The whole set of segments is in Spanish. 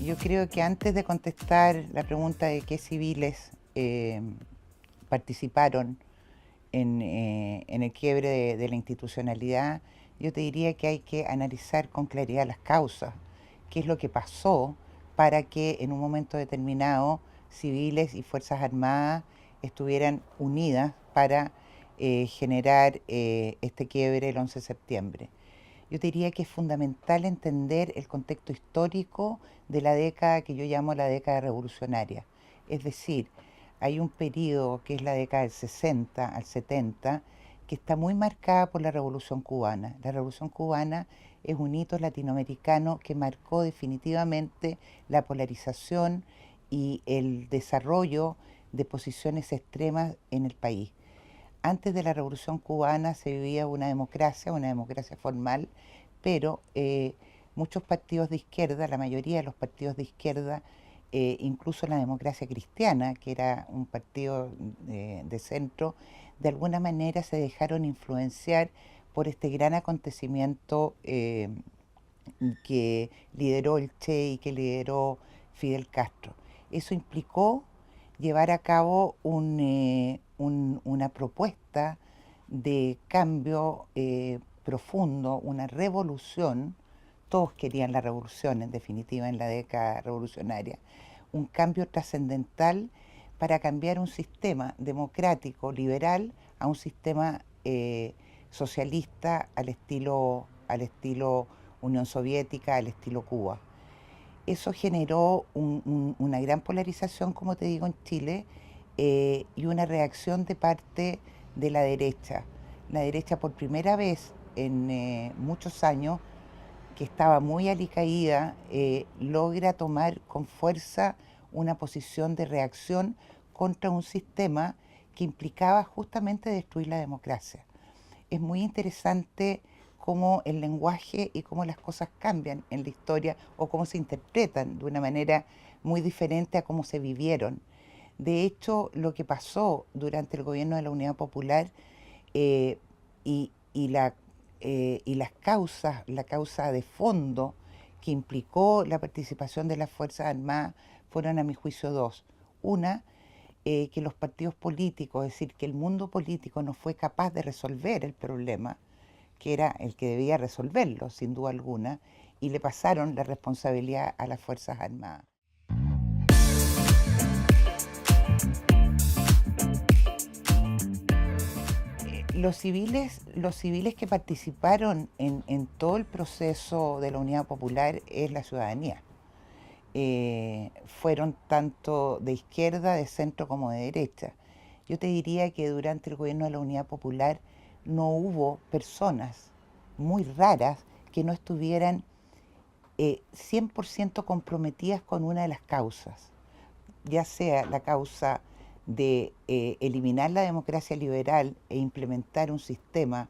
Yo creo que antes de contestar la pregunta de qué civiles participaron en el quiebre de la institucionalidad, yo te diría que hay que analizar con claridad las causas, qué es lo que pasó para que en un momento determinado civiles y Fuerzas Armadas estuvieran unidas para generar este quiebre el 11 de septiembre. Yo te diría que es fundamental entender el contexto histórico de la década que yo llamo la década revolucionaria. Es decir, hay un periodo que es la década del 60 al 70 que está muy marcada por la Revolución Cubana. La Revolución Cubana es un hito latinoamericano que marcó definitivamente la polarización y el desarrollo de posiciones extremas en el país. Antes de la Revolución Cubana se vivía una democracia formal, pero muchos partidos de izquierda, la mayoría de los partidos de izquierda, incluso la Democracia Cristiana, que era un partido de centro, de alguna manera se dejaron influenciar por este gran acontecimiento que lideró el Che y que lideró Fidel Castro. Eso implicó llevar a cabo una propuesta de cambio profundo, una revolución. Todos querían la revolución, en definitiva, en la década revolucionaria. Un cambio trascendental para cambiar un sistema democrático, liberal, a un sistema socialista al estilo Unión Soviética, al estilo Cuba. Eso generó una gran polarización, como te digo, en Chile y una reacción de parte de la derecha. La derecha por primera vez en muchos años, que estaba muy alicaída, logra tomar con fuerza una posición de reacción contra un sistema que implicaba justamente destruir la democracia. Es muy interesante cómo el lenguaje y cómo las cosas cambian en la historia o cómo se interpretan de una manera muy diferente a cómo se vivieron. De hecho, lo que pasó durante el gobierno de la Unidad Popular eh, y las causas, la causa de fondo que implicó la participación de las Fuerzas Armadas fueron, a mi juicio, dos. Una, que los partidos políticos, es decir, que el mundo político no fue capaz de resolver el problema, que era el que debía resolverlo, sin duda alguna, y le pasaron la responsabilidad a las Fuerzas Armadas. Los civiles que participaron en todo el proceso de la Unidad Popular es la ciudadanía. Fueron tanto de izquierda, de centro como de derecha. Yo te diría que durante el gobierno de la Unidad Popular no hubo personas muy raras que no estuvieran 100% comprometidas con una de las causas, ya sea la causa de eliminar la democracia liberal e implementar un sistema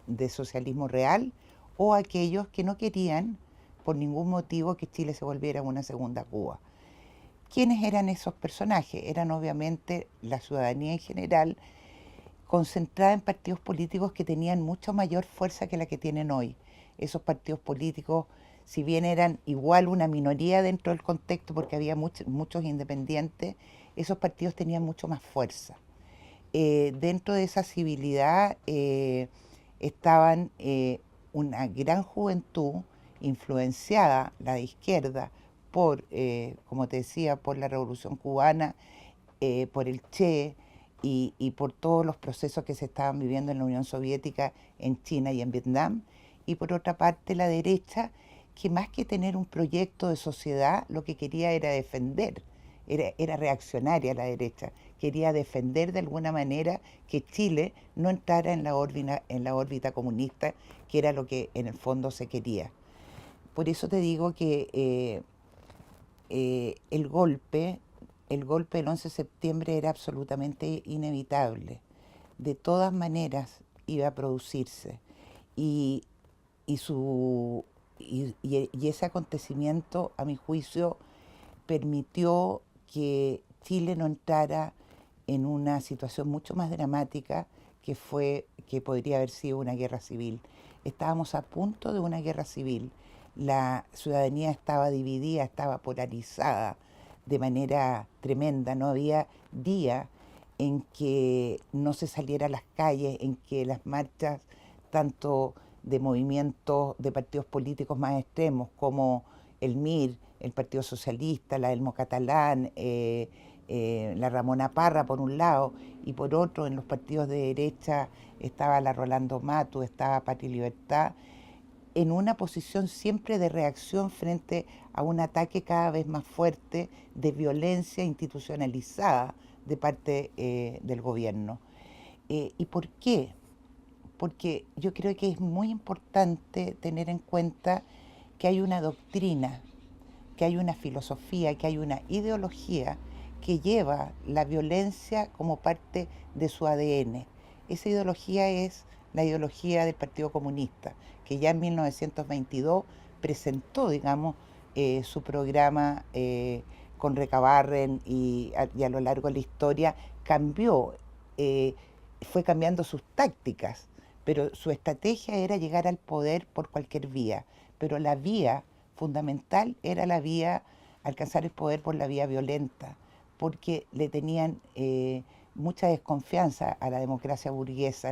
de socialismo real, o aquellos que no querían por ningún motivo que Chile se volviera una segunda Cuba. ¿Quiénes eran esos personajes? Eran obviamente la ciudadanía en general, concentrada en partidos políticos que tenían mucha mayor fuerza que la que tienen hoy. Esos partidos políticos, si bien eran igual una minoría dentro del contexto porque había muchos independientes, esos partidos tenían mucho más fuerza. Dentro de esa civilidad estaban una gran juventud influenciada, la de izquierda, como te decía, por la Revolución Cubana, por el Che y por todos los procesos que se estaban viviendo en la Unión Soviética, en China y en Vietnam. Y por otra parte, la derecha, que más que tener un proyecto de sociedad, lo que quería era defender, era reaccionaria la derecha, quería defender de alguna manera que Chile no entrara en la órbita comunista, que era lo que en el fondo se quería. Por eso te digo que el golpe del 11 de septiembre era absolutamente inevitable. De todas maneras iba a producirse. Y, y, su, y ese acontecimiento, a mi juicio, permitió que Chile no entrara en una situación mucho más dramática que podría haber sido una guerra civil. Estábamos a punto de una guerra civil. la ciudadanía estaba dividida, estaba polarizada de manera tremenda. No había día en que no se saliera a las calles, en que las marchas, tanto de movimientos de partidos políticos más extremos como el MIR, el Partido Socialista, la Elmo Catalán, la Ramona Parra por un lado, y por otro en los partidos de derecha estaba la Rolando Matus, estaba Patria y Libertad, en una posición siempre de reacción frente a un ataque cada vez más fuerte de violencia institucionalizada de parte del gobierno. ¿Y por qué? Porque yo creo que es muy importante tener en cuenta que hay una doctrina, que hay una filosofía, que hay una ideología que lleva la violencia como parte de su ADN. Esa ideología es la ideología del Partido Comunista, que ya en 1922 presentó, digamos, su programa con Recabarren y a lo largo de la historia cambió, eh, fue cambiando sus tácticas, pero su estrategia era llegar al poder por cualquier vía, pero la vía fundamental era la vía, alcanzar el poder por la vía violenta, porque le tenían mucha desconfianza a la democracia burguesa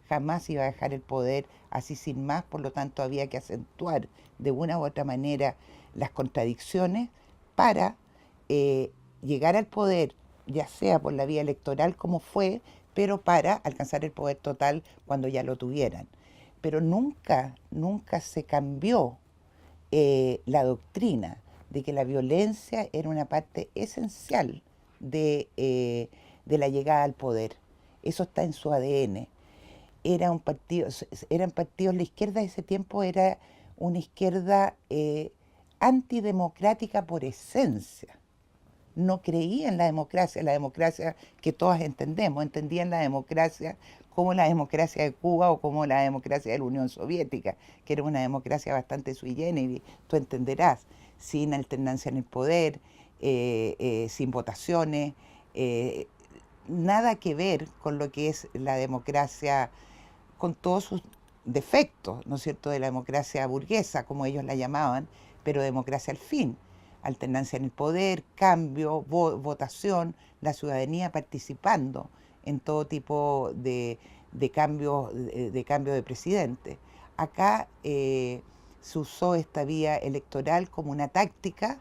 jamás iba a dejar el poder así sin más, por lo tanto había que acentuar de una u otra manera las contradicciones para eh, llegar al poder, ya sea por la vía electoral como fue, pero para alcanzar el poder total cuando ya lo tuvieran. Pero nunca, nunca se cambió la doctrina de que la violencia era una parte esencial de la llegada al poder. Eso está en su ADN. Era un partido, eran partidos, la izquierda de ese tiempo era una izquierda antidemocrática por esencia. No creía en la democracia que todas entendemos, entendían la democracia como la democracia de Cuba o como la democracia de la Unión Soviética, que era una democracia bastante sui generis, tú entenderás, sin alternancia en el poder, sin votaciones, eh, nada que ver con lo que es la democracia, con todos sus defectos, ¿no es cierto?, de la democracia burguesa, como ellos la llamaban, pero democracia al fin. Alternancia en el poder, cambio, votación, la ciudadanía participando en todo tipo de cambio de presidente. Acá se usó esta vía electoral como una táctica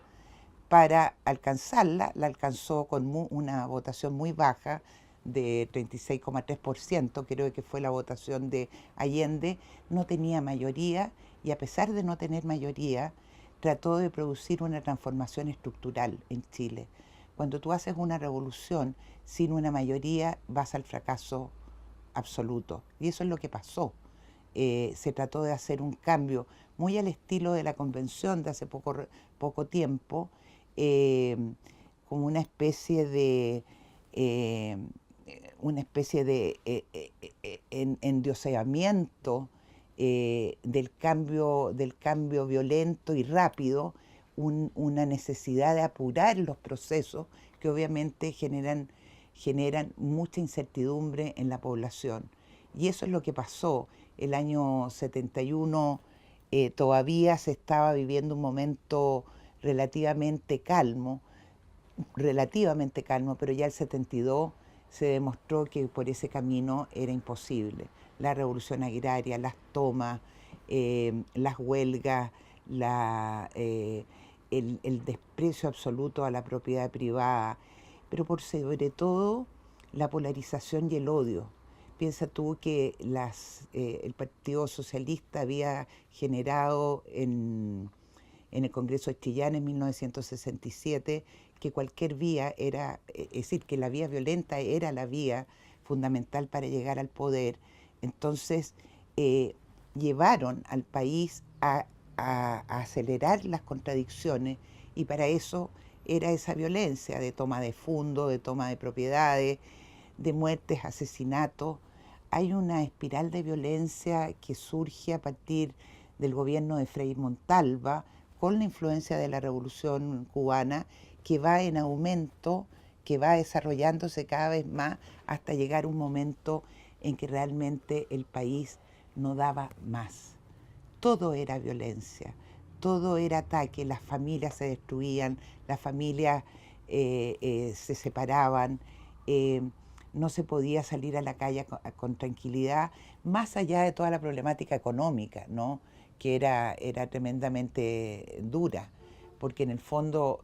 para alcanzarla, la alcanzó con una votación muy baja de 36,3%, creo que fue la votación de Allende, no tenía mayoría y a pesar de no tener mayoría, trató de producir una transformación estructural en Chile. Cuando tú haces una revolución sin una mayoría, vas al fracaso absoluto. Y eso es lo que pasó. Se trató de hacer un cambio muy al estilo de la convención de hace poco tiempo, eh, como eh, una especie de endioseamiento del cambio violento y rápido, una necesidad de apurar los procesos que obviamente generan mucha incertidumbre en la población. Y eso es lo que pasó. El año 71 todavía se estaba viviendo un momento relativamente calmo, pero ya el 72 se demostró que por ese camino era imposible. La revolución agraria, las tomas, las huelgas, el desprecio absoluto a la propiedad privada, pero por sobre todo la polarización y el odio. Piensa tú que el Partido Socialista había generado en el Congreso de Chillán en 1967 que cualquier vía era, es decir, que la vía violenta era la vía fundamental para llegar al poder. Entonces, eh, llevaron al país a acelerar las contradicciones y para eso era esa violencia de toma de fondo, de toma de propiedades, de muertes, asesinatos. Hay una espiral de violencia que surge a partir del gobierno de Frei Montalva con la influencia de la Revolución Cubana que va en aumento, que va desarrollándose cada vez más hasta llegar un momento en que realmente el país no daba más. todo era violencia, todo era ataque, las familias se destruían, las familias se separaban, eh, no se podía salir a la calle con tranquilidad, más allá de toda la problemática económica, ¿no? Que era tremendamente dura, porque en el fondo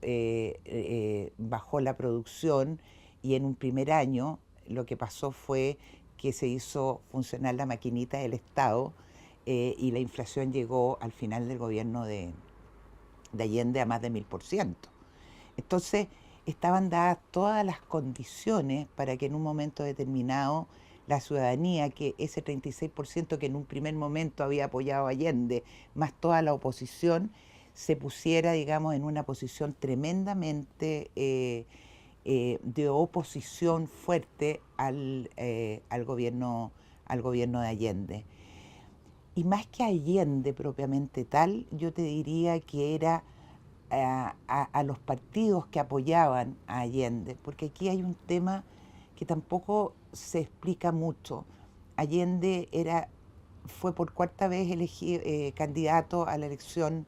bajó la producción y en un primer año lo que pasó fue que se hizo funcionar la maquinita del Estado y la inflación llegó al final del gobierno de Allende a más de 1000%. Entonces, estaban dadas todas las condiciones para que en un momento determinado la ciudadanía, que ese 36% que en un primer momento había apoyado a Allende, más toda la oposición, se pusiera, digamos, en una posición tremendamente de oposición fuerte al gobierno de Allende. Y más que Allende propiamente tal, yo te diría que era a los partidos que apoyaban a Allende, porque aquí hay un tema que tampoco se explica mucho. Allende fue por cuarta vez elegido candidato a la elección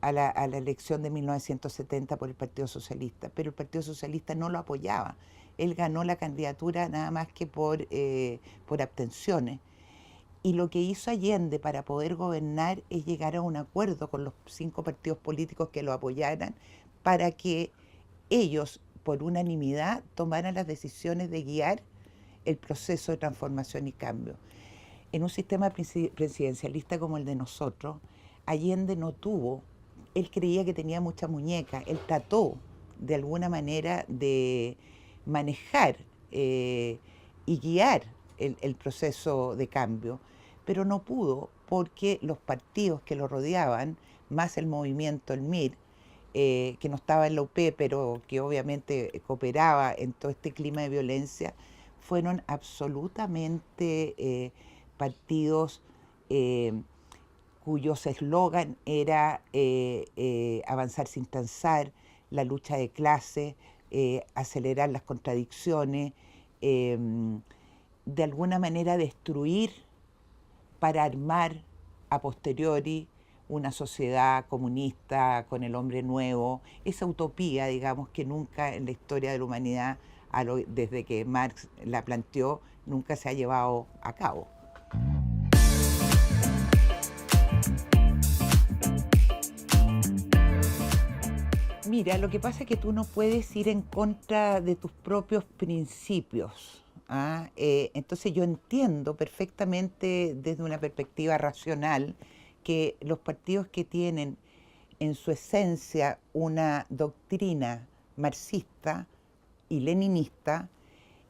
a la elección de 1970 por el Partido Socialista, pero el Partido Socialista no lo apoyaba. Él ganó la candidatura nada más que por abstenciones. Y lo que hizo Allende para poder gobernar es llegar a un acuerdo con los 5 partidos políticos que lo apoyaran para que ellos, por unanimidad, tomaran las decisiones de guiar el proceso de transformación y cambio. En un sistema presidencialista como el de nosotros, Allende no tuvo, él creía que tenía mucha muñeca, él trató de alguna manera de manejar y guiar el proceso de cambio, pero no pudo porque los partidos que lo rodeaban, más el movimiento, el MIR, que no estaba en la UP, pero que obviamente cooperaba en todo este clima de violencia, fueron absolutamente partidos eh, cuyos eslogan era avanzar sin transar, la lucha de clase, acelerar las contradicciones, eh, de alguna manera destruir para armar a posteriori una sociedad comunista con el hombre nuevo, esa utopía, digamos, que nunca en la historia de la humanidad, desde que Marx la planteó, nunca se ha llevado a cabo. Mira, lo que pasa es que tú no puedes ir en contra de tus propios principios. ¿Ah? Entonces yo entiendo perfectamente desde una perspectiva racional que los partidos que tienen en su esencia una doctrina marxista y leninista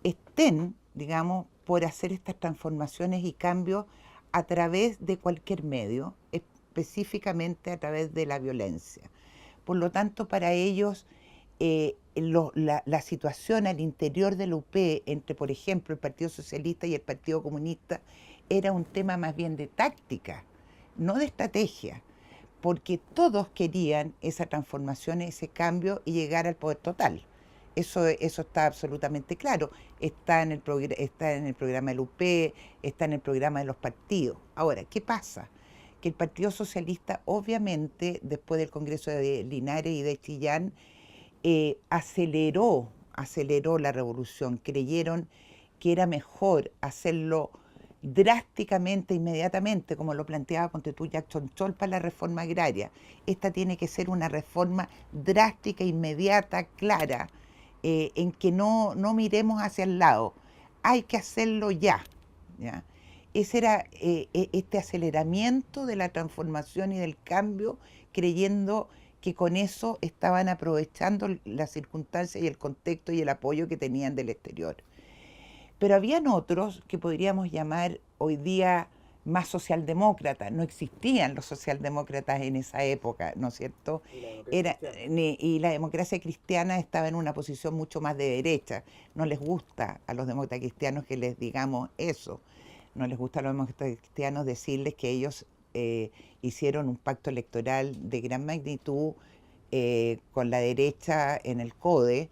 estén, digamos, por hacer estas transformaciones y cambios a través de cualquier medio, específicamente a través de la violencia. Por lo tanto, para ellos, la situación al interior de la UP entre, por ejemplo, el Partido Socialista y el Partido Comunista era un tema más bien de táctica, no de estrategia, porque todos querían esa transformación, ese cambio y llegar al poder total. Eso está absolutamente claro. Está en el programa del UP, está en el programa de los partidos. Ahora, ¿qué pasa? Que el Partido Socialista, obviamente, después del Congreso de Linares y de Chillán, aceleró la revolución. Creyeron que era mejor hacerlo drásticamente, inmediatamente, como lo planteaba ponte tú Jackson Chol para la reforma agraria. Esta tiene que ser una reforma drástica, inmediata, clara, en que no miremos hacia el lado. Hay que hacerlo ya. ¿Ya? Ese era este aceleramiento de la transformación y del cambio, creyendo que con eso estaban aprovechando las circunstancias y el contexto y el apoyo que tenían del exterior. Pero habían otros que podríamos llamar hoy día más socialdemócratas. No existían los socialdemócratas en esa época, ¿no es cierto? Y la democracia cristiana estaba en una posición mucho más de derecha. No les gusta a los demócratas cristianos que les digamos eso. No les gusta a los demócratas cristianos decirles que ellos hicieron un pacto electoral de gran magnitud con la derecha en el CODE.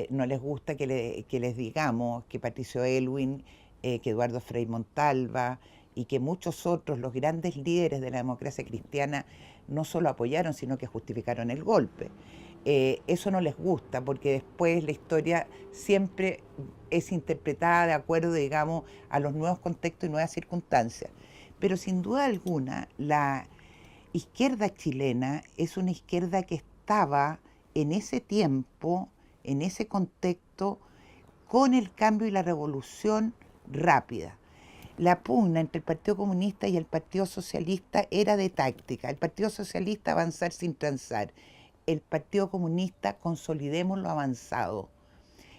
No les gusta que les digamos que Patricio Aylwin, que Eduardo Frei Montalva y que muchos otros, los grandes líderes de la democracia cristiana, no solo apoyaron, sino que justificaron el golpe. Eso no les gusta porque después la historia siempre es interpretada de acuerdo, digamos, a los nuevos contextos y nuevas circunstancias. Pero sin duda alguna, la izquierda chilena es una izquierda que estaba en ese tiempo, en ese contexto, con el cambio y la revolución rápida. La pugna entre el Partido Comunista y el Partido Socialista era de táctica. El Partido Socialista avanzar sin transar. El Partido Comunista consolidemos lo avanzado.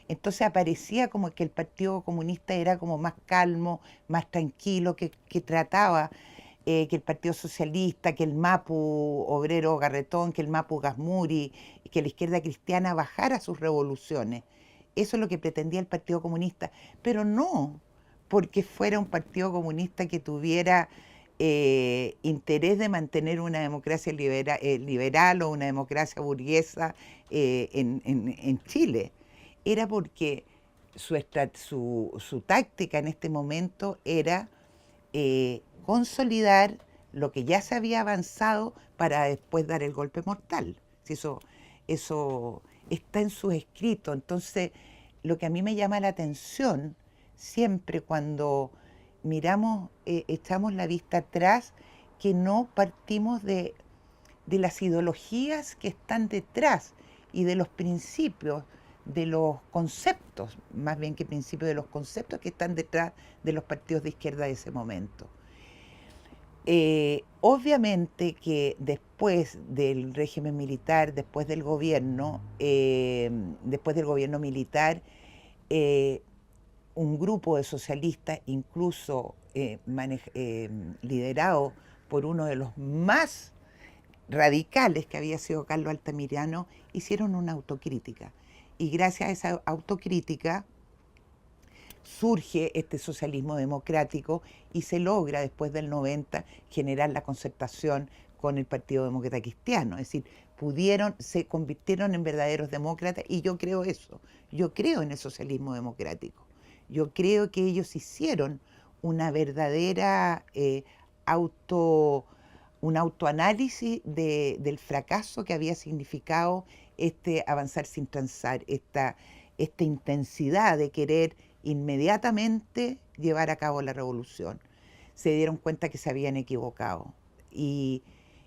Entonces aparecía como que el Partido Comunista era como más calmo, más tranquilo, que trataba que el Partido Socialista, que el Mapu Obrero Garretón, que el Mapu Gasmuri, que la izquierda cristiana bajara sus revoluciones. Eso es lo que pretendía el Partido Comunista, pero no porque fuera un Partido Comunista que tuviera interés de mantener una democracia liberal o una democracia burguesa en Chile. Era porque su táctica en este momento era consolidar lo que ya se había avanzado para después dar el golpe mortal. Si eso está en sus escritos. Entonces, lo que a mí me llama la atención siempre cuando miramos, echamos la vista atrás, que no partimos de las ideologías que están detrás y de los principios, de los conceptos, más bien que principios, de los conceptos que están detrás de los partidos de izquierda de ese momento. Obviamente que después del régimen militar, después del gobierno militar, eh, un grupo de socialistas, incluso liderado por uno de los más radicales que había sido Carlos Altamirano, hicieron una autocrítica. Y gracias a esa autocrítica surge este socialismo democrático y se logra después del 90 generar la concertación con el Partido Demócrata Cristiano. Es decir, se convirtieron en verdaderos demócratas y yo creo eso. Yo creo en el socialismo democrático. Yo creo que ellos hicieron una verdadera un autoanálisis del fracaso que había significado este avanzar sin transar, esta intensidad de querer inmediatamente llevar a cabo la revolución. Se dieron cuenta que se habían equivocado. Y,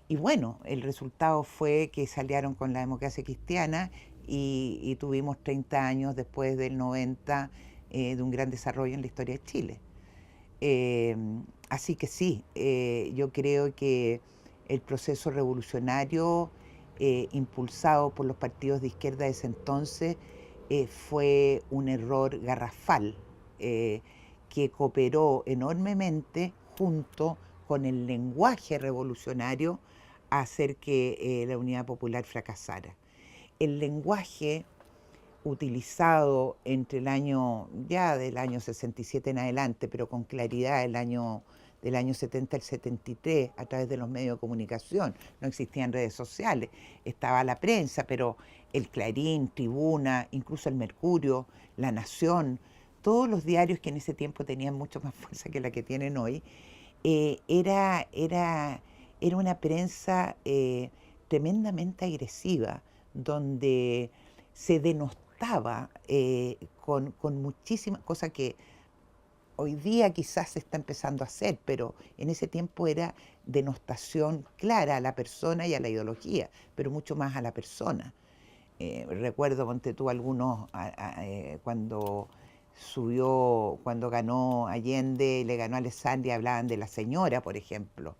y bueno, el resultado fue que salieron con la democracia cristiana y tuvimos 30 años después del 90 de un gran desarrollo en la historia de Chile. Eh, Así que sí, yo creo que el proceso revolucionario impulsado por los partidos de izquierda de ese entonces fue un error garrafal que cooperó enormemente junto con el lenguaje revolucionario a hacer que la Unidad Popular fracasara. El lenguaje utilizado entre del año 67 en adelante, pero con claridad del año 70 al 73, a través de los medios de comunicación. No existían redes sociales, estaba la prensa, pero el Clarín, Tribuna, incluso el Mercurio, La Nación, todos los diarios que en ese tiempo tenían mucho más fuerza que la que tienen hoy, era una prensa tremendamente agresiva, donde se denostaba con muchísimas cosas que hoy día quizás se está empezando a hacer, pero en ese tiempo era denostación clara a la persona y a la ideología, pero mucho más a la persona. Recuerdo, ponte tú, cuando ganó Allende y le ganó a Alessandria, hablaban de la señora, por ejemplo.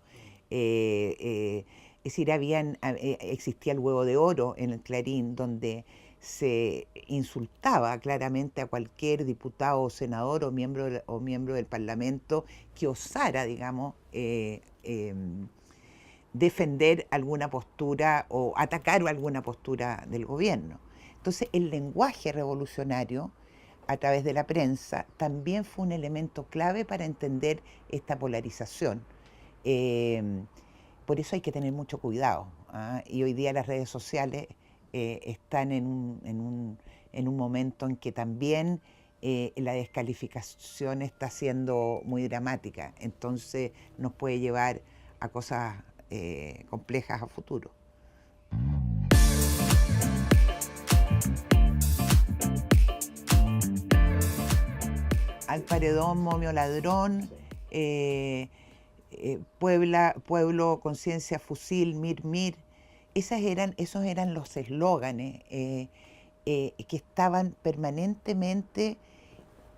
Es decir, existía el huevo de oro en el Clarín, donde se insultaba claramente a cualquier diputado o senador o miembro del Parlamento que osara, digamos, defender alguna postura o atacar alguna postura del gobierno. Entonces, el lenguaje revolucionario a través de la prensa también fue un elemento clave para entender esta polarización. Eh, por eso hay que tener mucho cuidado, ¿ah? Y hoy día las redes sociales están en un momento en que también la descalificación está siendo muy dramática, entonces nos puede llevar a cosas complejas a futuro. Al paredón, momio ladrón, pueblo, conciencia, fusil, mir, mir. Esos eran los eslóganes que estaban permanentemente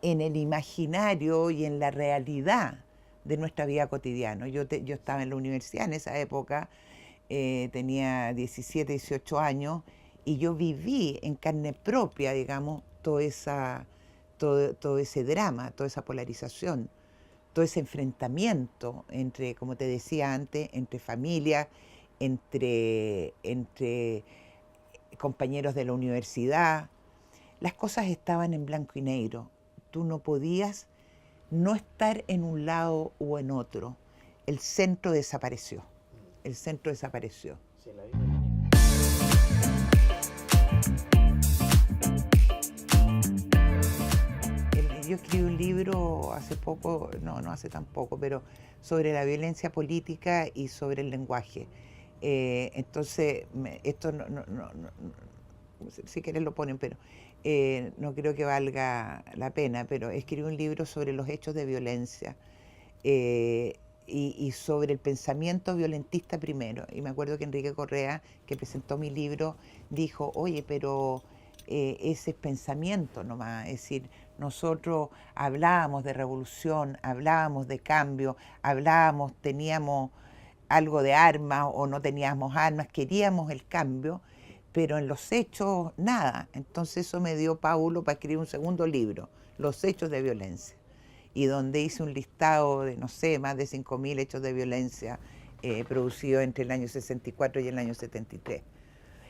en el imaginario y en la realidad de nuestra vida cotidiana. Yo estaba en la universidad en esa época, tenía 17, 18 años, y yo viví en carne propia, digamos, todo ese drama, toda esa polarización, todo ese enfrentamiento entre, como te decía antes, entre familias, entre compañeros de la universidad. Las cosas estaban en blanco y negro. Tú no podías no estar en un lado o en otro. El centro desapareció. El centro desapareció. Sí, la yo escribí un libro hace poco, no hace tan poco, pero sobre la violencia política y sobre el lenguaje. Entonces, esto si quieres lo ponen, pero no creo que valga la pena, pero escribí un libro sobre los hechos de violencia y sobre el pensamiento violentista primero. Y me acuerdo que Enrique Correa, que presentó mi libro, dijo, oye, pero ese es pensamiento nomás, es decir, nosotros hablábamos de revolución, hablábamos de cambio, teníamos algo de armas o no teníamos armas, queríamos el cambio, pero en los hechos nada. Entonces eso me dio Paulo para escribir un segundo libro, Los hechos de violencia, y donde hice un listado de, no sé, más de 5.000 hechos de violencia producidos entre el año 64 y el año 73.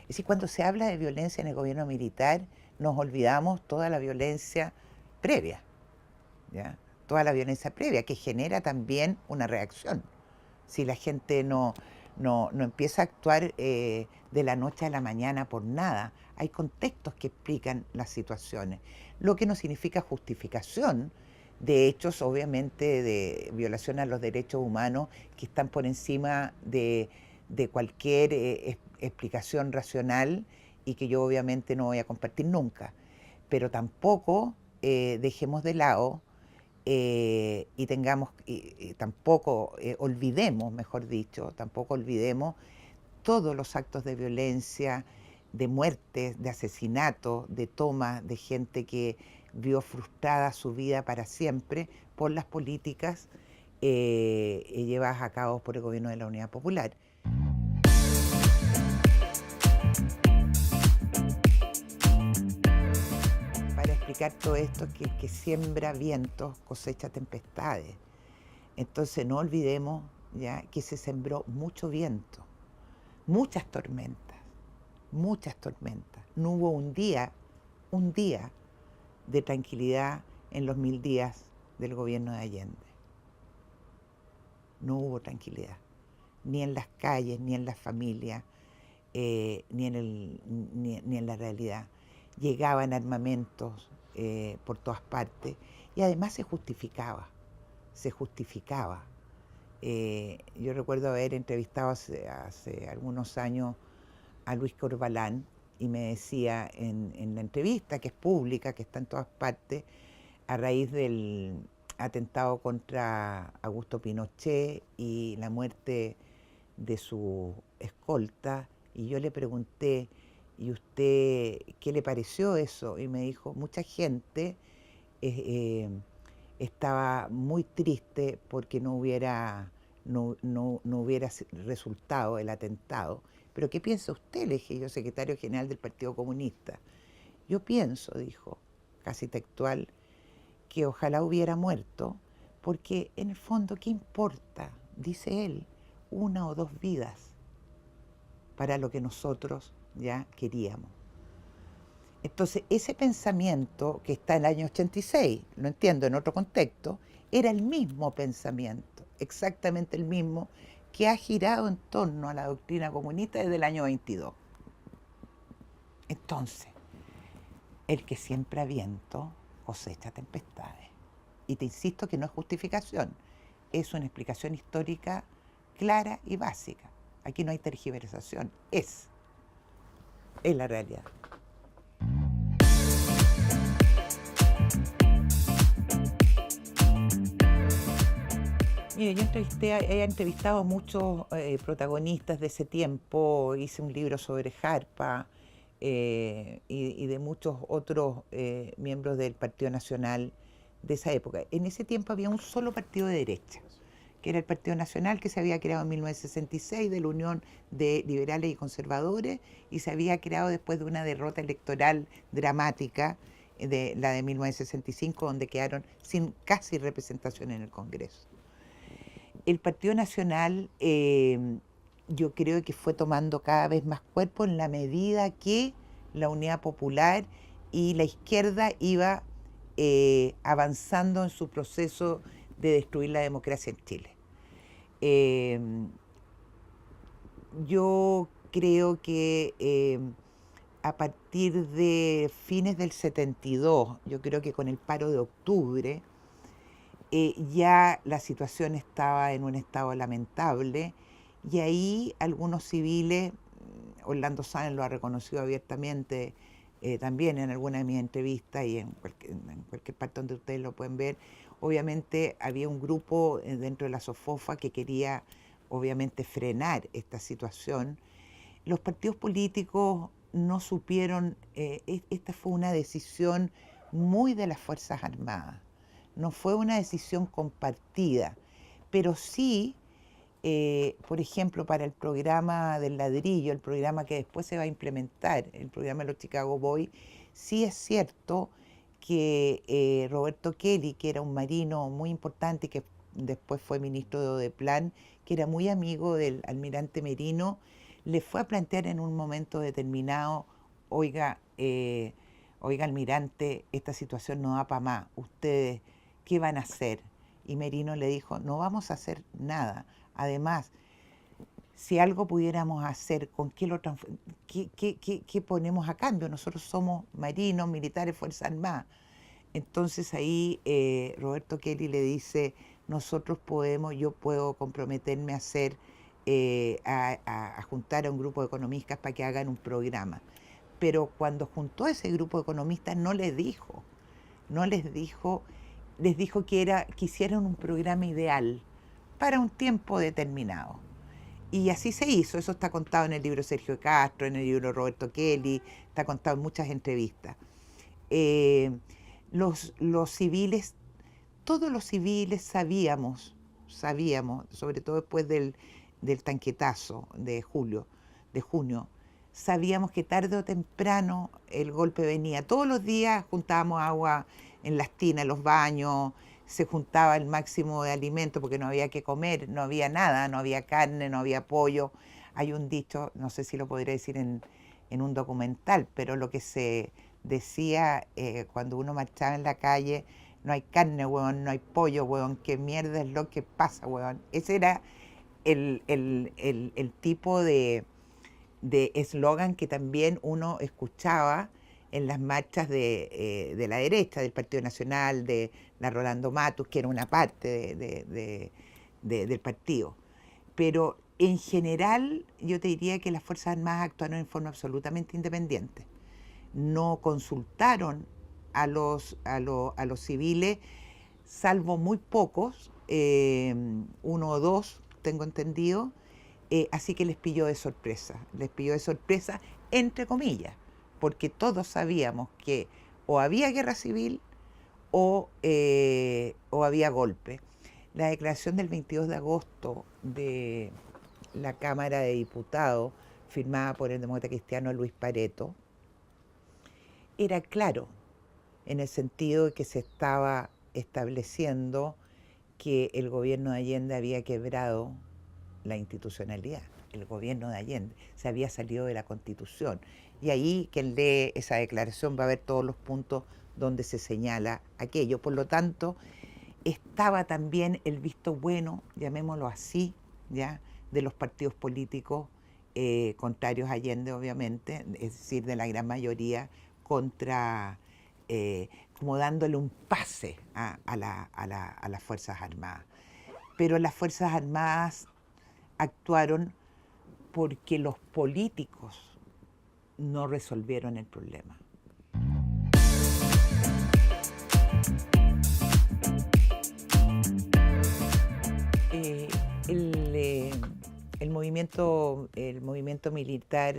Es decir, cuando se habla de violencia en el gobierno militar, nos olvidamos toda la violencia previa, ¿ya? Toda la violencia previa que genera también una reacción. Si la gente no empieza a actuar de la noche a la mañana por nada, hay contextos que explican las situaciones, lo que no significa justificación de hechos, obviamente, de violación a los derechos humanos que están por encima de cualquier explicación racional y que yo obviamente no voy a compartir nunca. Pero tampoco dejemos de lado y tampoco olvidemos, mejor dicho, tampoco olvidemos todos los actos de violencia, de muertes, de asesinatos, de tomas, de gente que vio frustrada su vida para siempre por las políticas llevadas a cabo por el gobierno de la Unidad Popular. Para explicar todo esto, que el que siembra vientos cosecha tempestades. Entonces no olvidemos ya que se sembró mucho viento, muchas tormentas, muchas tormentas. No hubo un día de tranquilidad en los 1000 días del gobierno de Allende. No hubo tranquilidad, ni en las calles, ni en las familias, ni en la realidad. Llegaban armamentos por todas partes y además se justificaba. Yo recuerdo haber entrevistado hace algunos años a Luis Corbalán y me decía en la entrevista, que es pública, que está en todas partes, a raíz del atentado contra Augusto Pinochet y la muerte de su escolta, y yo le pregunté, ¿y usted qué le pareció eso? Y me dijo, mucha gente estaba muy triste porque no hubiera resultado el atentado. ¿Pero qué piensa usted? Le dije yo, secretario general del Partido Comunista. Yo pienso, dijo, casi textual, que ojalá hubiera muerto, porque en el fondo, ¿qué importa? Dice él, 1 o 2 vidas para lo que nosotros ya queríamos. Entonces, ese pensamiento que está en el año 86, lo entiendo en otro contexto, era el mismo pensamiento, exactamente el mismo, que ha girado en torno a la doctrina comunista desde el año 22. Entonces, el que siembra viento cosecha tempestades. Y te insisto que no es justificación, es una explicación histórica clara y básica. Aquí no hay tergiversación, es la realidad. Mire, he entrevistado a muchos protagonistas de ese tiempo, hice un libro sobre Jarpa y de muchos otros miembros del Partido Nacional de esa época. En ese tiempo había un solo partido de derecha, que era el Partido Nacional, que se había creado en 1966 de la Unión de Liberales y Conservadores, y se había creado después de una derrota electoral dramática, de la de 1965, donde quedaron sin casi representación en el Congreso. El Partido Nacional yo creo que fue tomando cada vez más cuerpo en la medida que la Unidad Popular y la izquierda iba avanzando en su proceso de destruir la democracia en Chile. Yo creo que a partir de fines del 72, yo creo que con el paro de octubre, ya la situación estaba en un estado lamentable y ahí algunos civiles, Orlando Sáenz lo ha reconocido abiertamente también en alguna de mis entrevistas y en cualquier parte donde ustedes lo pueden ver, obviamente había un grupo dentro de la SOFOFA que quería obviamente frenar esta situación. Los partidos políticos no supieron, esta fue una decisión muy de las Fuerzas Armadas. No fue una decisión compartida, pero sí, por ejemplo, para el programa del ladrillo, el programa que después se va a implementar, el programa de los Chicago Boys, sí es cierto que Roberto Kelly, que era un marino muy importante y que después fue ministro de Odeplan, que era muy amigo del almirante Merino, le fue a plantear en un momento determinado, oiga, almirante, esta situación no da para más, ustedes, ¿qué van a hacer? Y Merino le dijo, no vamos a hacer nada. Además, si algo pudiéramos hacer, ¿con qué lo qué ponemos a cambio? Nosotros somos marinos, militares, Fuerzas Armadas. Entonces ahí Roberto Kelly le dice, nosotros yo puedo comprometerme a hacer, a juntar a un grupo de economistas para que hagan un programa. Pero cuando juntó a ese grupo de economistas no les dijo les dijo que hicieran un programa ideal para un tiempo determinado. Y así se hizo, eso está contado en el libro Sergio Castro, en el libro Roberto Kelly, está contado en muchas entrevistas. Los civiles, todos los civiles sabíamos, sobre todo después del tanquetazo de junio, sabíamos que tarde o temprano el golpe venía. Todos los días juntábamos agua en las tinas, en los baños, se juntaba el máximo de alimento porque no había que comer, no había nada, no había carne, no había pollo. Hay un dicho, no sé si lo podré decir en un documental, pero lo que se decía cuando uno marchaba en la calle, no hay carne, huevón, no hay pollo, huevón, qué mierda es lo que pasa, huevón. Ese era el tipo de eslogan que también uno escuchaba en las marchas de la derecha, del Partido Nacional, de la Rolando Matus, que era una parte del partido. Pero en general yo te diría que las Fuerzas Armadas actuaron en forma absolutamente independiente. No consultaron a los civiles, salvo muy pocos, uno o dos, tengo entendido, así que les pilló de sorpresa, entre comillas, porque todos sabíamos que o había guerra civil o había golpe. La declaración del 22 de agosto de la Cámara de Diputados, firmada por el demócrata cristiano Luis Pareto, era claro en el sentido de que se estaba estableciendo que el gobierno de Allende había quebrado la institucionalidad. El gobierno de Allende se había salido de la Constitución. Y ahí quien lee esa declaración va a ver todos los puntos donde se señala aquello. Por lo tanto, estaba también el visto bueno, llamémoslo así, ¿ya?, de los partidos políticos contrarios a Allende, obviamente, es decir, de la gran mayoría contra como dándole un pase a las Fuerzas Armadas. Pero las Fuerzas Armadas actuaron porque los políticos no resolvieron el problema. Eh, el, eh, el movimiento militar,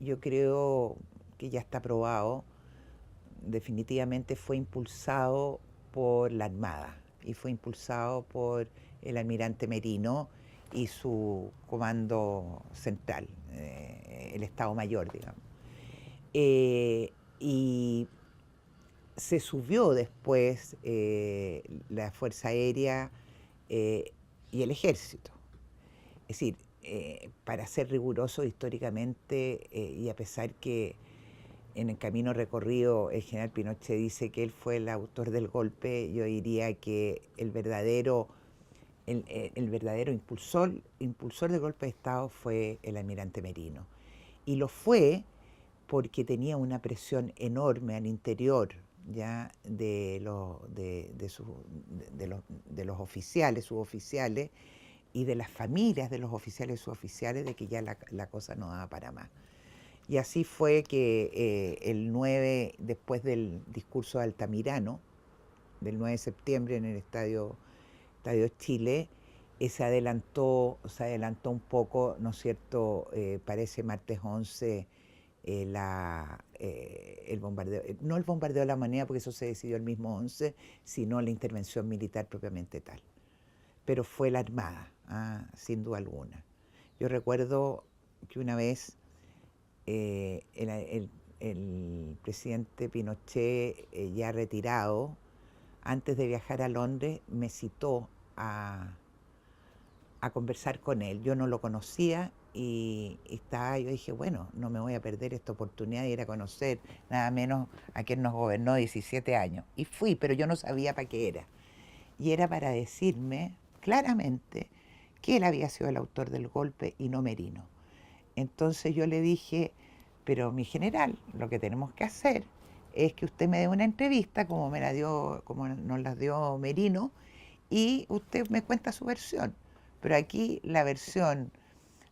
yo creo que ya está aprobado, definitivamente fue impulsado por la Armada y fue impulsado por el almirante Merino y su comando central, el Estado Mayor, digamos. Y se subió después la Fuerza Aérea y el Ejército. Es decir, para ser riguroso históricamente, y a pesar que en el camino recorrido el general Pinochet dice que él fue el autor del golpe, yo diría que el verdadero impulsor del golpe de Estado fue el almirante Merino. Y lo fue porque tenía una presión enorme al interior ya de los oficiales, suboficiales, y de las familias de los oficiales y suboficiales, de que ya la cosa no daba para más. Y así fue que el 9, después del discurso de Altamirano, del 9 de septiembre en el Estadio Chile, se adelantó un poco, ¿no es cierto?, para ese martes 11, el bombardeo, no el bombardeo de la Moneda, porque eso se decidió el mismo 11, sino la intervención militar propiamente tal. Pero fue la Armada, sin duda alguna. Yo recuerdo que una vez el presidente Pinochet, ya retirado, antes de viajar a Londres, me citó a conversar con él. Yo no lo conocía y yo dije, bueno, no me voy a perder esta oportunidad de ir a conocer nada menos a quien nos gobernó 17 años. Y fui, pero yo no sabía para qué era. Y era para decirme claramente que él había sido el autor del golpe y no Merino. Entonces yo le dije, pero mi general, lo que tenemos que hacer es que usted me dé una entrevista como como nos la dio Merino, y usted me cuenta su versión. Pero aquí la versión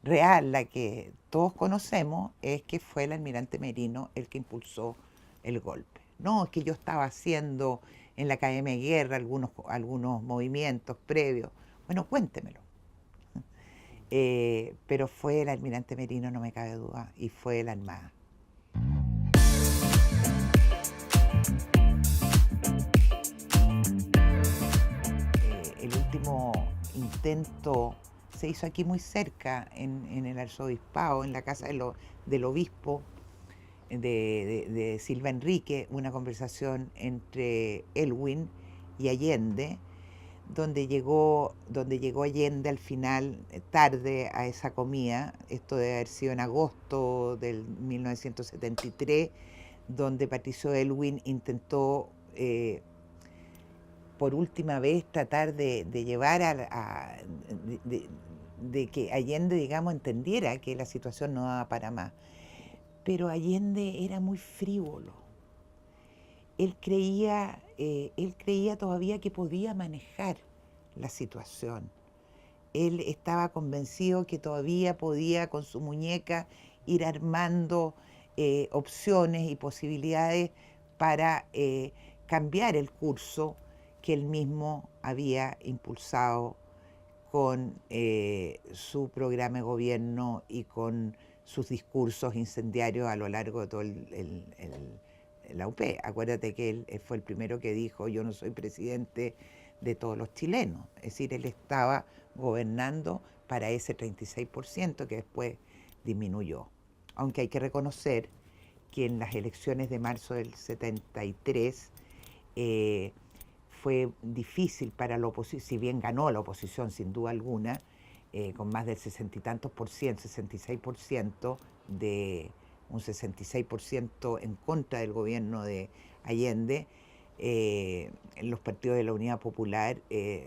real, la que todos conocemos, es que fue el almirante Merino el que impulsó el golpe. No, es que yo estaba haciendo en la Academia de Guerra algunos movimientos previos. Bueno, cuéntemelo. Pero fue el almirante Merino, no me cabe duda, y fue la Armada. El último intento se hizo aquí muy cerca, en el arzobispado, en la casa del obispo de Silva Enrique, una conversación entre Elwin y Allende, donde llegó Allende al final, tarde, a esa comida. Esto debe haber sido en agosto del 1973, donde Patricio Elwin intentó por última vez tratar de llevar de que Allende, digamos, entendiera que la situación no daba para más. Pero Allende era muy frívolo. Él creía todavía que podía manejar la situación. Él estaba convencido que todavía podía con su muñeca ir armando opciones y posibilidades para cambiar el curso que él mismo había impulsado con su programa de gobierno y con sus discursos incendiarios a lo largo de todo la UP. Acuérdate que él fue el primero que dijo: yo no soy presidente de todos los chilenos. Es decir, él estaba gobernando para ese 36% que después disminuyó. Aunque hay que reconocer que en las elecciones de marzo del 73 fue difícil para la oposición, si bien ganó la oposición sin duda alguna, con más del 60 y tantos por ciento, 66%, de un 66% en contra del gobierno de Allende, los partidos de la Unidad Popular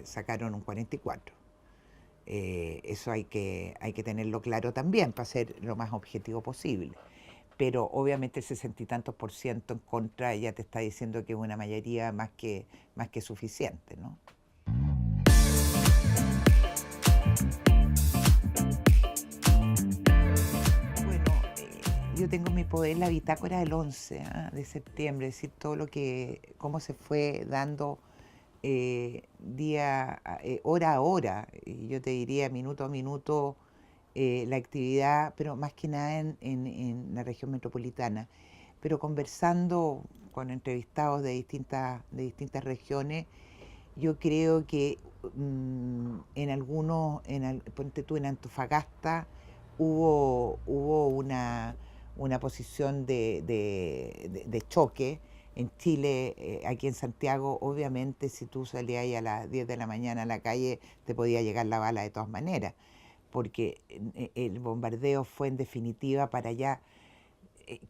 sacaron un 44%. Eso hay que tenerlo claro también para ser lo más objetivo posible. pero obviamente el 60 y tantos por ciento en contra ya te está diciendo que es una mayoría más que suficiente, ¿no? Bueno, yo tengo en mi poder la bitácora del 11 de septiembre, es decir, todo lo que, cómo se fue dando hora a hora, y yo te diría minuto a minuto, la actividad, pero más que nada en la región metropolitana. Pero conversando con entrevistados de distintas regiones, yo creo que en algunos, ponte tú en Antofagasta, hubo una posición de choque. En Chile, aquí en Santiago, obviamente si tú salías ahí a las 10 de la mañana a la calle, te podía llegar la bala de todas maneras, porque el bombardeo fue en definitiva para allá,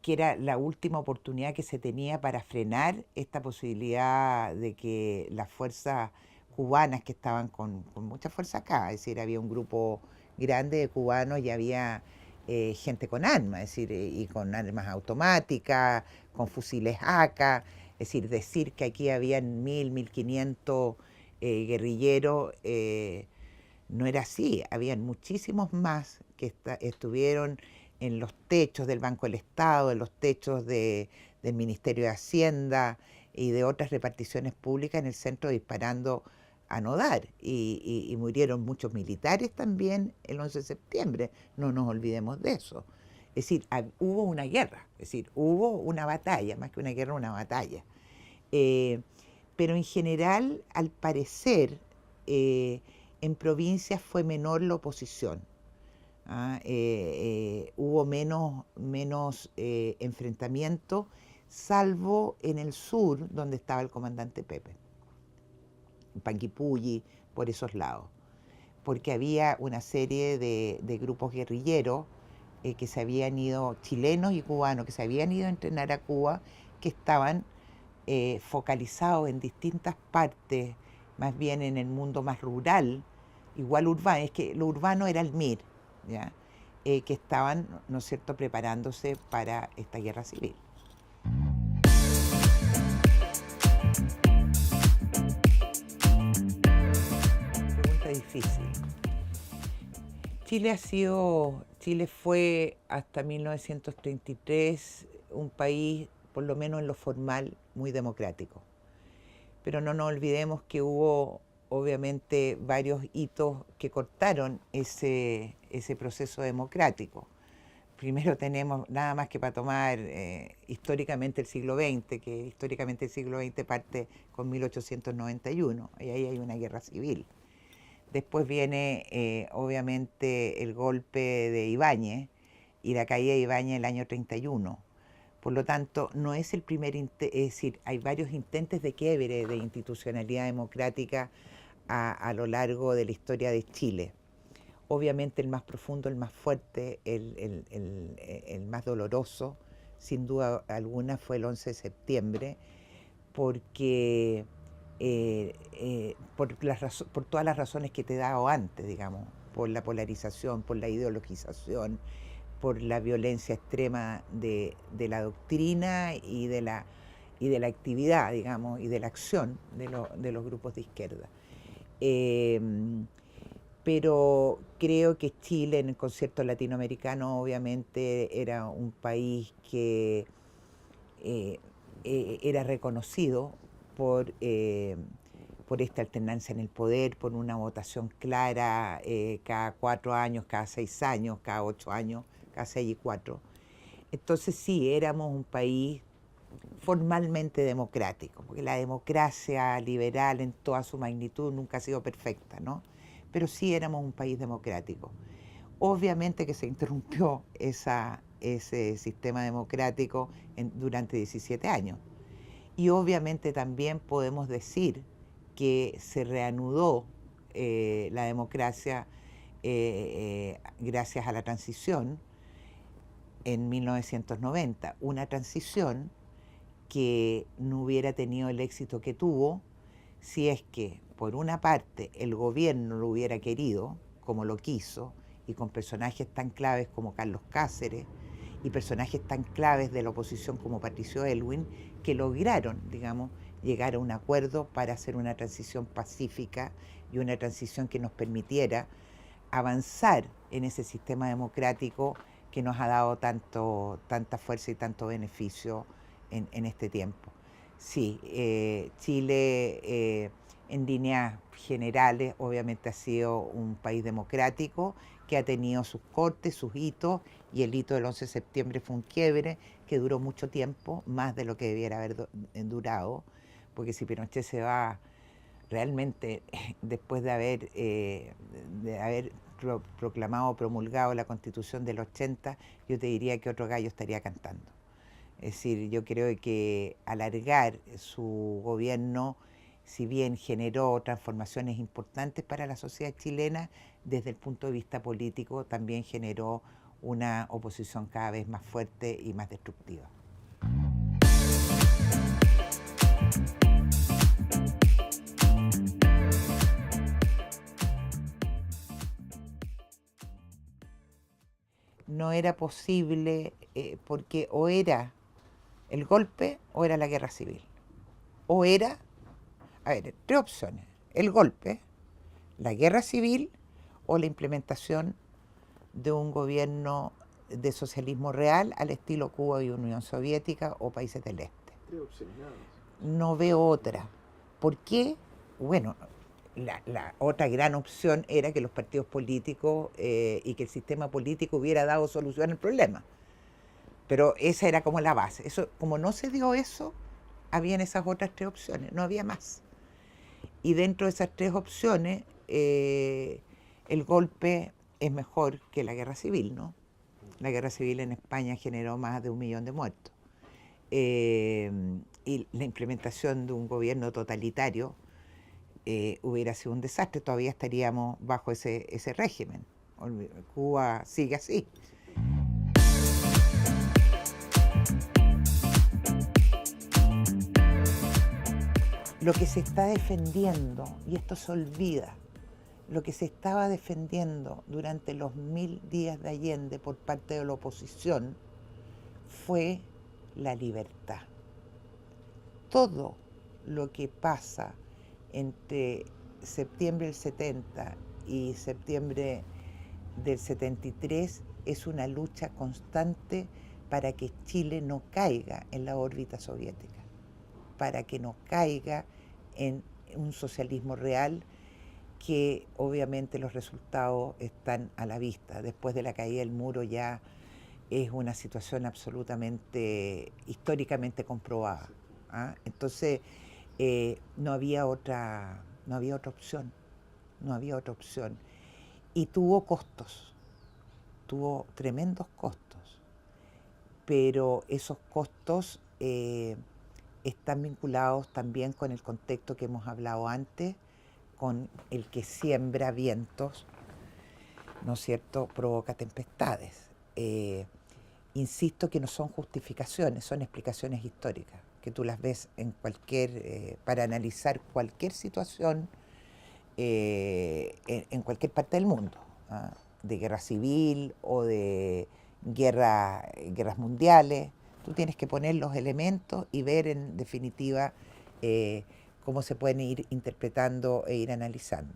que era la última oportunidad que se tenía para frenar esta posibilidad de que las fuerzas cubanas que estaban con mucha fuerza acá, es decir, había un grupo grande de cubanos y había gente con armas, es decir, y con armas automáticas, con fusiles AK, es decir que aquí habían 1.500 guerrilleros, no era así, habían muchísimos más que estuvieron en los techos del Banco del Estado, en los techos del Ministerio de Hacienda y de otras reparticiones públicas en el centro disparando a no dar. Y murieron muchos militares también el 11 de septiembre, no nos olvidemos de eso. Es decir, hubo una guerra, es decir, hubo una batalla, más que una guerra, una batalla. Eh, pero en general, al parecer, en provincias fue menor la oposición. Hubo menos enfrentamiento, salvo en el sur, donde estaba el comandante Pepe, Panguipulli, por esos lados, porque había una serie de grupos guerrilleros que se habían ido, chilenos y cubanos, que se habían ido a entrenar a Cuba, que estaban focalizados en distintas partes, más bien en el mundo más rural, igual urbano, es que lo urbano era el MIR, ¿ya? Que estaban, ¿no es cierto?, preparándose para esta guerra civil. Pregunta difícil. Chile fue hasta 1933 un país, por lo menos en lo formal, muy democrático. Pero no nos olvidemos que hubo obviamente varios hitos que cortaron ese proceso democrático. Primero tenemos, nada más que para tomar históricamente el siglo XX, que históricamente el siglo XX parte con 1891, y ahí hay una guerra civil. Después viene obviamente el golpe de Ibáñez y la caída de Ibáñez el año 31. Por lo tanto, no es el primer, es decir, hay varios intentos de quiebre de institucionalidad democrática a lo largo de la historia de Chile. Obviamente el más profundo, el más fuerte, el más doloroso, sin duda alguna, fue el 11 de septiembre, porque por todas las razones que te he dado antes, digamos, por la polarización, por la ideologización, por la violencia extrema de la doctrina y de la actividad, digamos, y de la acción de los grupos de izquierda. Eh, pero creo que Chile en el concierto latinoamericano obviamente era un país que eh, era reconocido por, eh, por esta alternancia en el poder, por una votación clara cada 4 años, cada 6 años, cada 8 años, cada 6 y 4. Entonces sí, éramos un país formalmente democrático, porque la democracia liberal en toda su magnitud nunca ha sido perfecta, ¿no? Pero sí éramos un país democrático. Obviamente que se interrumpió ese sistema democrático durante 17 años. Y obviamente también podemos decir que se reanudó la democracia gracias a la transición en 1990, una transición que no hubiera tenido el éxito que tuvo si es que, por una parte, el gobierno lo hubiera querido, como lo quiso, y con personajes tan claves como Carlos Cáceres y personajes tan claves de la oposición como Patricio Aylwin, que lograron, digamos, llegar a un acuerdo para hacer una transición pacífica y una transición que nos permitiera avanzar en ese sistema democrático que nos ha dado tanta fuerza y tanto beneficio en este tiempo. Sí, Chile en líneas generales obviamente ha sido un país democrático que ha tenido sus cortes, sus hitos, y el hito del 11 de septiembre fue un quiebre que duró mucho tiempo, más de lo que debiera haber durado, porque si Pinochet se va realmente después de haber proclamado, promulgado la Constitución del 80, yo te diría que otro gallo estaría cantando. Es decir, yo creo que alargar su gobierno, si bien generó transformaciones importantes para la sociedad chilena, desde el punto de vista político también generó una oposición cada vez más fuerte y más destructiva. No era posible porque o era el golpe o era la guerra civil. O era, a ver, tres opciones: el golpe, la guerra civil o la implementación de un gobierno de socialismo real al estilo Cuba y Unión Soviética o países del este. Tres opciones, nada más. No veo otra. ¿Por qué? Bueno, la otra gran opción era que los partidos políticos y que el sistema político hubiera dado solución al problema. Pero esa era como la base. Eso, como no se dio eso, habían esas otras tres opciones, no había más. Y dentro de esas tres opciones, el golpe es mejor que la guerra civil, ¿no? La guerra civil en España generó más de 1 millón de muertos. Y la implementación de un gobierno totalitario hubiera sido un desastre, todavía estaríamos bajo ese régimen. Cuba sigue así. Lo que se está defendiendo, y esto se olvida, lo que se estaba defendiendo durante los 1000 días de Allende por parte de la oposición fue la libertad. Todo lo que pasa entre septiembre del 70 y septiembre del 73 es una lucha constante para que Chile no caiga en la órbita soviética, para que no caiga en un socialismo real, que obviamente los resultados están a la vista. Después de la caída del muro ya es una situación absolutamente históricamente comprobada. ¿Ah? Entonces no había otra opción, no había otra opción. Y tuvo costos, tuvo tremendos costos, pero esos costos están vinculados también con el contexto que hemos hablado antes, con el que siembra vientos, ¿no es cierto?, provoca tempestades. Insisto que no son justificaciones, son explicaciones históricas, que tú las ves en para analizar cualquier situación en cualquier parte del mundo, ¿ah? De guerra civil o de guerras mundiales. Tú tienes que poner los elementos y ver en definitiva cómo se pueden ir interpretando e ir analizando.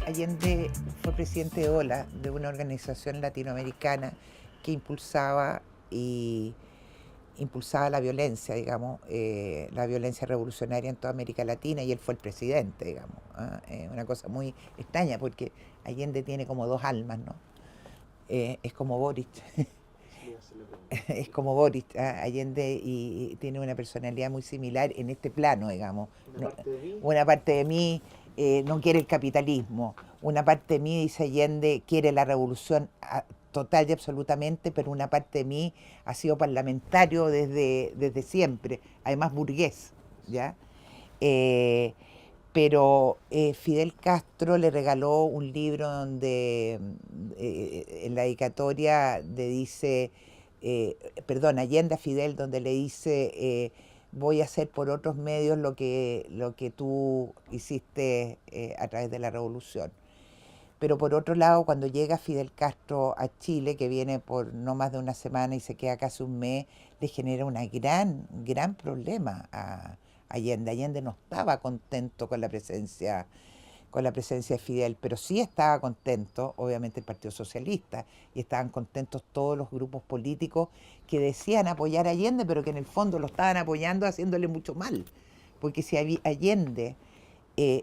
Allende fue presidente de OLA, de una organización latinoamericana que impulsaba la violencia, digamos, la violencia revolucionaria en toda América Latina, y él fue el presidente, digamos. Una cosa muy extraña porque Allende tiene como dos almas, ¿no? Es como Boric. Es como Boric, Allende, y tiene una personalidad muy similar en este plano, digamos. Una parte de mí no quiere el capitalismo, una parte de mí, dice Allende, quiere la revolución total y absolutamente, pero una parte de mí ha sido parlamentario desde siempre, además burgués, ¿ya? Pero Fidel Castro le regaló un libro donde en la dedicatoria le dice, perdón, Allende a Fidel, donde le dice, voy a hacer por otros medios lo que tú hiciste a través de la revolución. Pero por otro lado, cuando llega Fidel Castro a Chile, que viene por no más de una semana y se queda casi un mes, le genera un gran problema a Allende. Allende no estaba contento con la presencia de Fidel, pero sí estaba contento, obviamente, el Partido Socialista, y estaban contentos todos los grupos políticos que decían apoyar a Allende, pero que en el fondo lo estaban apoyando haciéndole mucho mal. Porque si Allende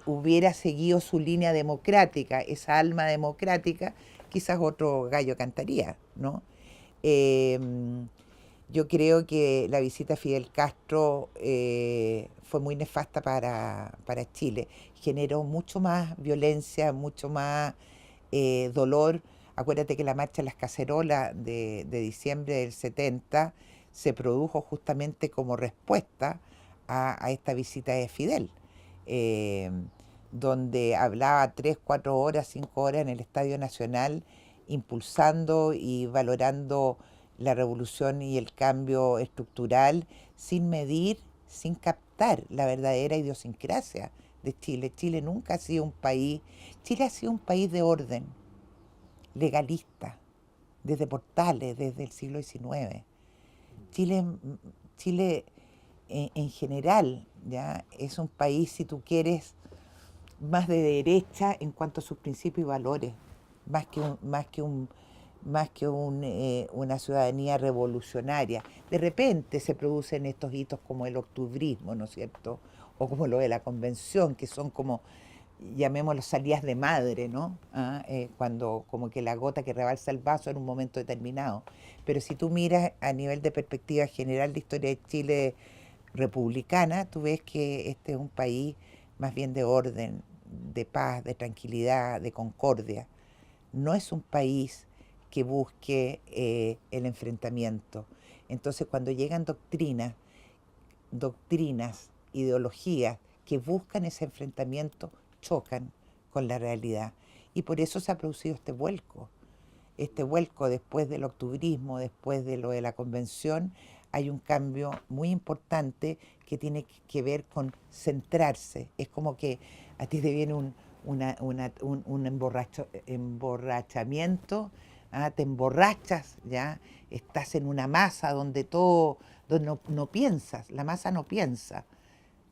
hubiera seguido su línea democrática, esa alma democrática, quizás otro gallo cantaría, ¿no? Eh, yo creo que la visita a Fidel Castro fue muy nefasta para Chile. Generó mucho más violencia, mucho más dolor. Acuérdate que la marcha de las cacerolas de diciembre del 70 se produjo justamente como respuesta a esta visita de Fidel, eh, donde hablaba 3, 4 horas, 5 horas en el Estadio Nacional, impulsando y valorando la revolución y el cambio estructural sin medir, sin captar la verdadera idiosincrasia de Chile. Chile nunca ha sido un país, Chile ha sido un país de orden, legalista, desde Portales, desde el siglo XIX. Chile, Chile en general, ¿ya? Es un país, si tú quieres, más de derecha en cuanto a sus principios y valores, más que un, más que un, más que una ciudadanía revolucionaria. De repente se producen estos hitos como el octubrismo, ¿no es cierto? O como lo de la convención, que son como, llamémoslo, salidas de madre, ¿no? Cuando como que la gota que rebalsa el vaso en un momento determinado. Pero si tú miras a nivel de perspectiva general de historia de Chile republicana, tú ves que este es un país más bien de orden, de paz, de tranquilidad, de concordia. No es un país que busque el enfrentamiento. Entonces, cuando llegan doctrinas, ideologías que buscan ese enfrentamiento, chocan con la realidad. Y por eso se ha producido este vuelco después del octubrismo, después de lo de la convención, hay un cambio muy importante que tiene que ver con centrarse. Es como que a ti te viene un emborrachamiento, te emborrachas, ¿ya? Estás en una masa donde todo, donde no piensas, la masa no piensa,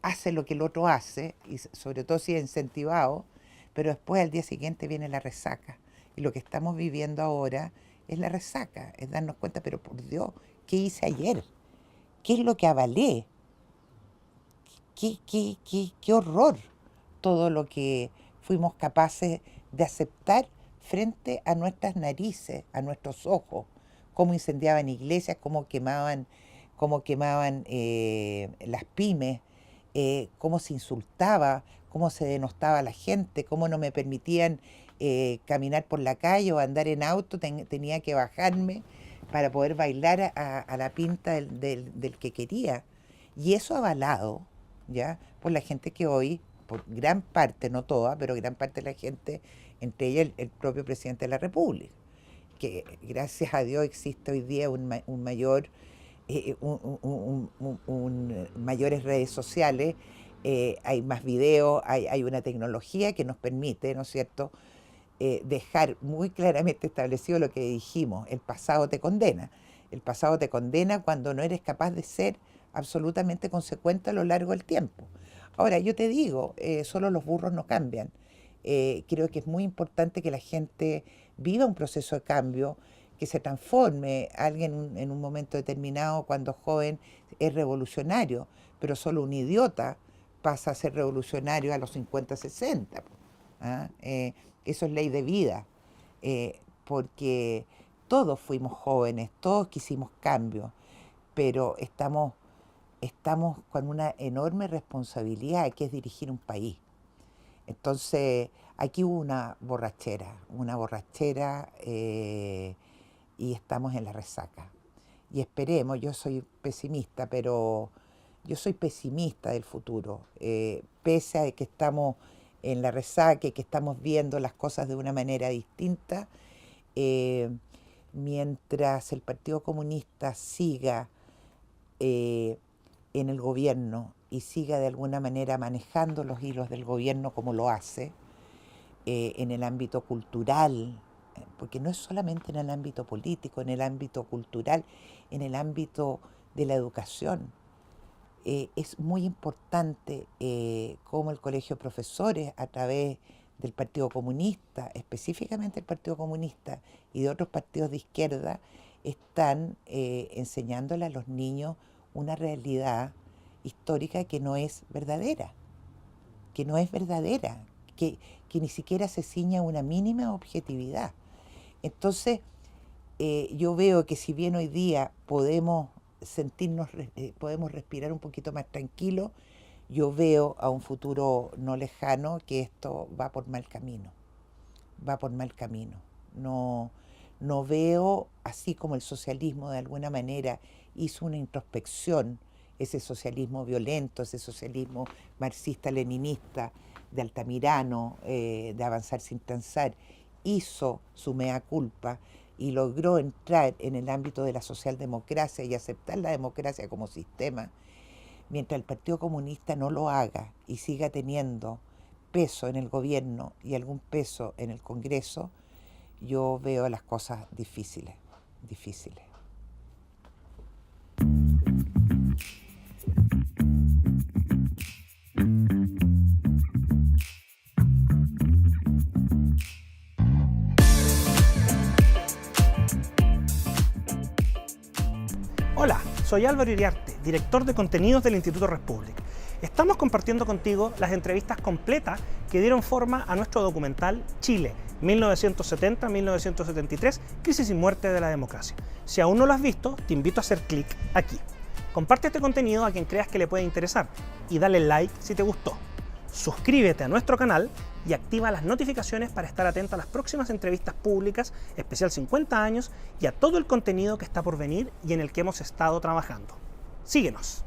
hace lo que el otro hace, y sobre todo si es incentivado, pero después al día siguiente viene la resaca. Y lo que estamos viviendo ahora es la resaca, es darnos cuenta, pero por Dios, ¿qué hice ayer? ¿Qué es lo que avalé? Qué horror todo lo que fuimos capaces de aceptar frente a nuestras narices, a nuestros ojos, cómo incendiaban iglesias, cómo quemaban las pymes, cómo se insultaba, cómo se denostaba a la gente, cómo no me permitían caminar por la calle o andar en auto, tenía que bajarme para poder bailar a la pinta del que quería. Y eso avalado, ¿ya? Por la gente que hoy, por gran parte, no toda, pero gran parte de la gente, entre ellas el propio presidente de la República, que gracias a Dios existe hoy día un mayor, mayores redes sociales, hay más videos, hay una tecnología que nos permite, ¿no es cierto?, dejar muy claramente establecido lo que dijimos, el pasado te condena. El pasado te condena cuando no eres capaz de ser absolutamente consecuente a lo largo del tiempo. Ahora, yo te digo, solo los burros no cambian. Creo que es muy importante que la gente viva un proceso de cambio, que se transforme. Alguien en un momento determinado, cuando joven, es revolucionario, pero solo un idiota pasa a ser revolucionario a los 50, 60. ¿Ah? Eso es ley de vida, porque todos fuimos jóvenes, todos quisimos cambio, pero estamos con una enorme responsabilidad que es dirigir un país. Entonces, aquí hubo una borrachera y estamos en la resaca. Y esperemos, yo soy pesimista, pero yo soy pesimista del futuro, pese a que estamos en la resaca y que estamos viendo las cosas de una manera distinta, eh, mientras el Partido Comunista siga eh, en el gobierno y siga de alguna manera manejando los hilos del gobierno como lo hace, en el ámbito cultural, porque no es solamente en el ámbito político, en el ámbito cultural, en el ámbito de la educación. Es muy importante cómo el Colegio de Profesores, a través del Partido Comunista, específicamente el Partido Comunista y de otros partidos de izquierda, están enseñándole a los niños una realidad histórica que no es verdadera, que no es verdadera, que ni siquiera se ciña a una mínima objetividad. Entonces, yo veo que si bien hoy día podemos sentirnos, podemos respirar un poquito más tranquilo, yo veo a un futuro no lejano que esto va por mal camino, va por mal camino. No, no veo, así como el socialismo de alguna manera hizo una introspección, ese socialismo violento, ese socialismo marxista-leninista de Altamirano, de avanzar sin transar, hizo su mea culpa y logró entrar en el ámbito de la socialdemocracia y aceptar la democracia como sistema. Mientras el Partido Comunista no lo haga y siga teniendo peso en el gobierno y algún peso en el Congreso, yo veo las cosas difíciles, difíciles. Hola, soy Álvaro Iriarte, director de contenidos del Instituto Res Publica. Estamos compartiendo contigo las entrevistas completas que dieron forma a nuestro documental Chile, 1970-1973, Crisis y Muerte de la Democracia. Si aún no lo has visto, te invito a hacer clic aquí. Comparte este contenido a quien creas que le puede interesar y dale like si te gustó. Suscríbete a nuestro canal y activa las notificaciones para estar atento a las próximas entrevistas públicas, especial 50 años, y a todo el contenido que está por venir y en el que hemos estado trabajando. Síguenos.